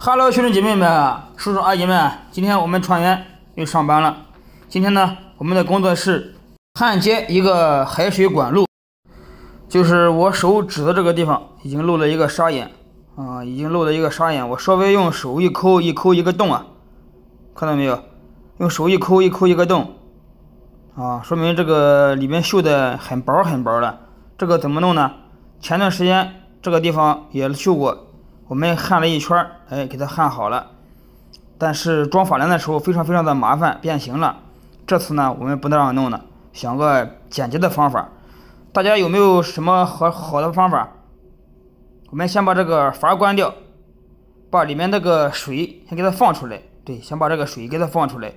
Hello，兄弟姐妹们、叔叔阿姨们，今天我们船员又上班了。今天呢，我们的工作是焊接一个海水管路，就是我手指的这个地方已经漏了一个砂眼已经漏了一个砂眼。我稍微用手一抠一抠一个洞啊，看到没有？用手一抠一抠一个洞说明这个里面锈的很薄很薄的。这个怎么弄呢？前段时间这个地方也锈过。我们焊了一圈，给它焊好了，但是装法兰的时候非常的麻烦，变形了。这次呢，我们不那样弄了，想个简洁的方法。大家有没有什么好的方法？我们先把这个阀关掉，把里面那个水先给它放出来。对，先把这个水给它放出来，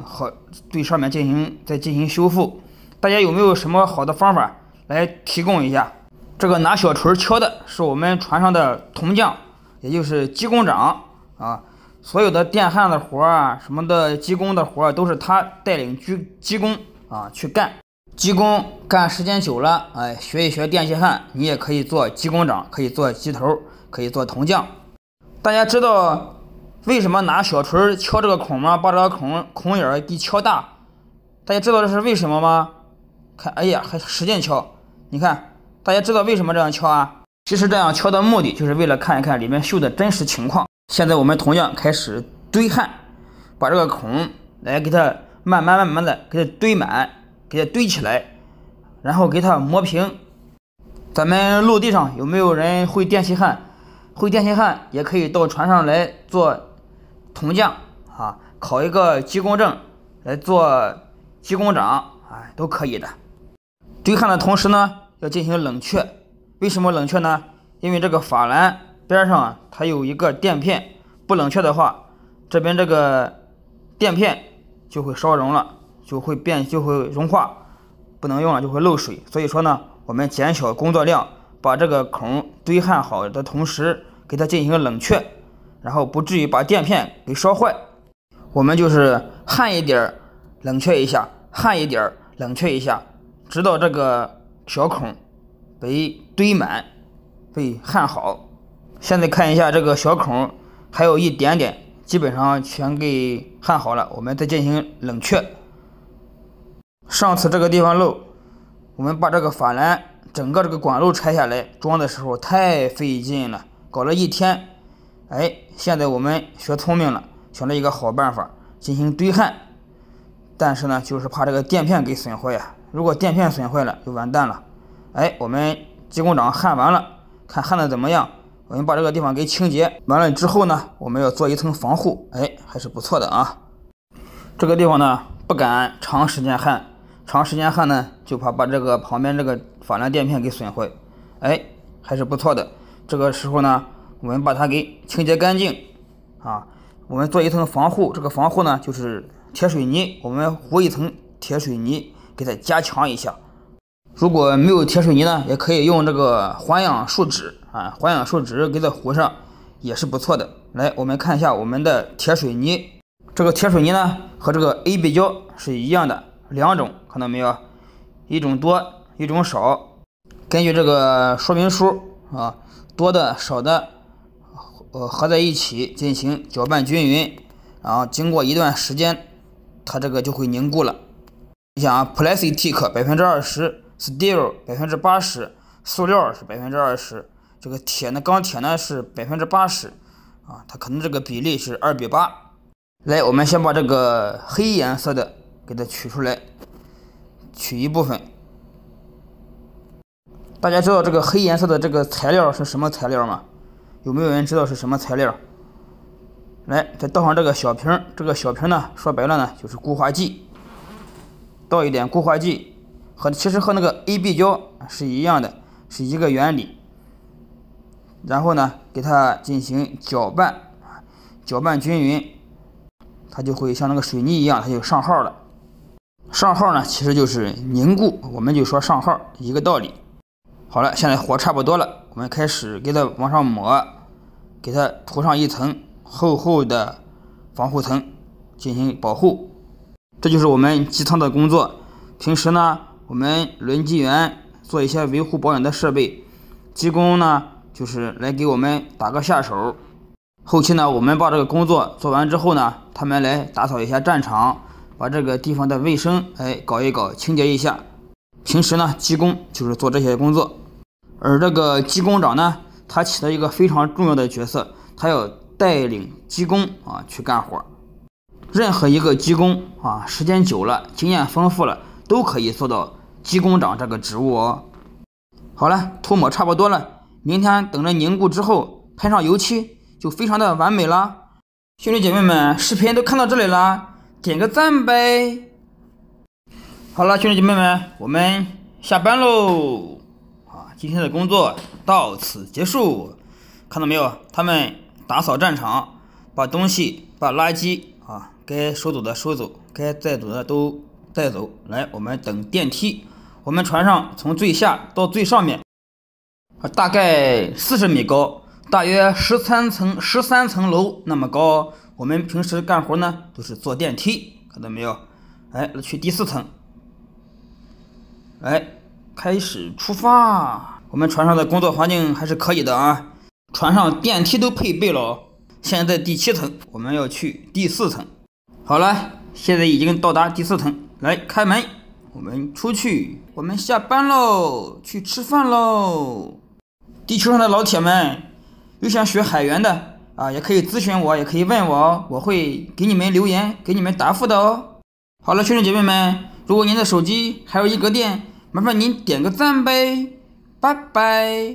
好，对上面再进行修复。大家有没有什么好的方法来提供一下？这个拿小锤敲的是我们船上的铜匠，也就是机工长所有的电焊的活什么的机工的活都是他带领机工去干。机工干时间久了，学一学电气焊，你也可以做机工长，可以做机头，可以做铜匠。大家知道为什么拿小锤敲这个孔吗？把这个孔眼给敲大。大家知道这是为什么吗？看，哎呀，还使劲敲，你看。大家知道为什么这样敲啊？其实这样敲的目的就是为了看一看里面锈的真实情况。现在我们铜匠开始堆焊，把这个孔来给它慢慢的给它堆满，给它堆起来，然后给它磨平。咱们陆地上有没有人会电气焊？会电气焊也可以到船上来做铜匠考一个机工证来做机工长都可以的。堆焊的同时呢，要进行冷却。为什么冷却呢？因为这个法兰边上它有一个垫片，不冷却的话，这边这个垫片就会烧融了，就会融化，不能用了，就会漏水。所以说呢，我们减小工作量，把这个孔堆焊好的同时给它进行冷却，然后不至于把垫片给烧坏。我们就是焊一点冷却一下，焊一点冷却一下，直到这个小孔被堆满，被焊好。现在看一下这个小孔还有一点点，基本上全给焊好了，我们再进行冷却。上次这个地方漏，我们把这个法兰整个这个管路拆下来装的时候太费劲了，搞了一天。现在我们学聪明了，想了一个好办法，进行堆焊。但是呢，就是怕这个垫片给损坏如果垫片损坏了就完蛋了。我们机工长焊完了，看焊的怎么样，我们把这个地方给清洁完了之后呢，我们要做一层防护，还是不错的这个地方呢不敢长时间焊，长时间焊呢就怕把这个旁边这个法兰垫片给损坏。还是不错的。这个时候呢，我们把它给清洁干净我们做一层防护。这个防护呢就是铁水泥，我们糊一层铁水泥给它加强一下。如果没有铁水泥呢，也可以用这个环氧树脂环氧树脂给它糊上，也是不错的。来，我们看一下我们的铁水泥。这个铁水泥呢和这个 AB 胶是一样的，两种，看到没有？一种多，一种少。根据这个说明书多的少的合在一起进行搅拌均匀，然后经过一段时间，它这个就会凝固了。你想Plastic 20%。Steel 80%，塑料是20%，这个钢铁呢是80%它可能这个比例是2:8。来，我们先把这个黑颜色的给它取出来，取一部分。大家知道这个黑颜色的这个材料是什么材料吗？有没有人知道是什么材料？来，再倒上这个小瓶，这个小瓶呢说白了呢就是固化剂，倒一点固化剂。其实和那个 AB 胶是一样的，是一个原理。然后呢，给它进行搅拌均匀，它就会像那个水泥一样，它就上号了。上号呢，其实就是凝固，我们就说上号，一个道理。好了，现在火差不多了，我们开始给它往上抹，给它涂上一层厚厚的防护层，进行保护。这就是我们机舱的工作。平时呢，我们轮机员做一些维护保养的设备，机工呢就是来给我们打个下手。后期呢，我们把这个工作做完之后呢，他们来打扫一下战场，把这个地方的卫生搞一搞，清洁一下。平时呢，技工就是做这些工作，而这个技工长呢，他起到一个非常重要的角色，他要带领技工去干活。任何一个技工时间久了，经验丰富了，都可以做到技工长这个职务哦。好了，涂抹差不多了，明天等着凝固之后喷上油漆，就非常的完美了。兄弟姐妹们，视频都看到这里了，点个赞呗。好了，兄弟姐妹们，我们下班喽！今天的工作到此结束。看到没有？他们打扫战场，把东西、把垃圾该收走的收走，该带走的都带走。来，我们等电梯。我们船上从最下到最上面，大概40米高，大约13层楼那么高。我们平时干活呢都是坐电梯，看到没有？去第4层。开始出发。我们船上的工作环境还是可以的啊，船上电梯都配备了。现在第7层，我们要去第4层。好了，现在已经到达第4层，来开门，我们出去，我们下班喽，去吃饭喽。地球上的老铁们，有想学海员的也可以咨询我，也可以问我，我会给你们留言，给你们答复的哦。好了，兄弟姐妹们，如果您的手机还有1格电，麻烦您点个赞呗，拜拜。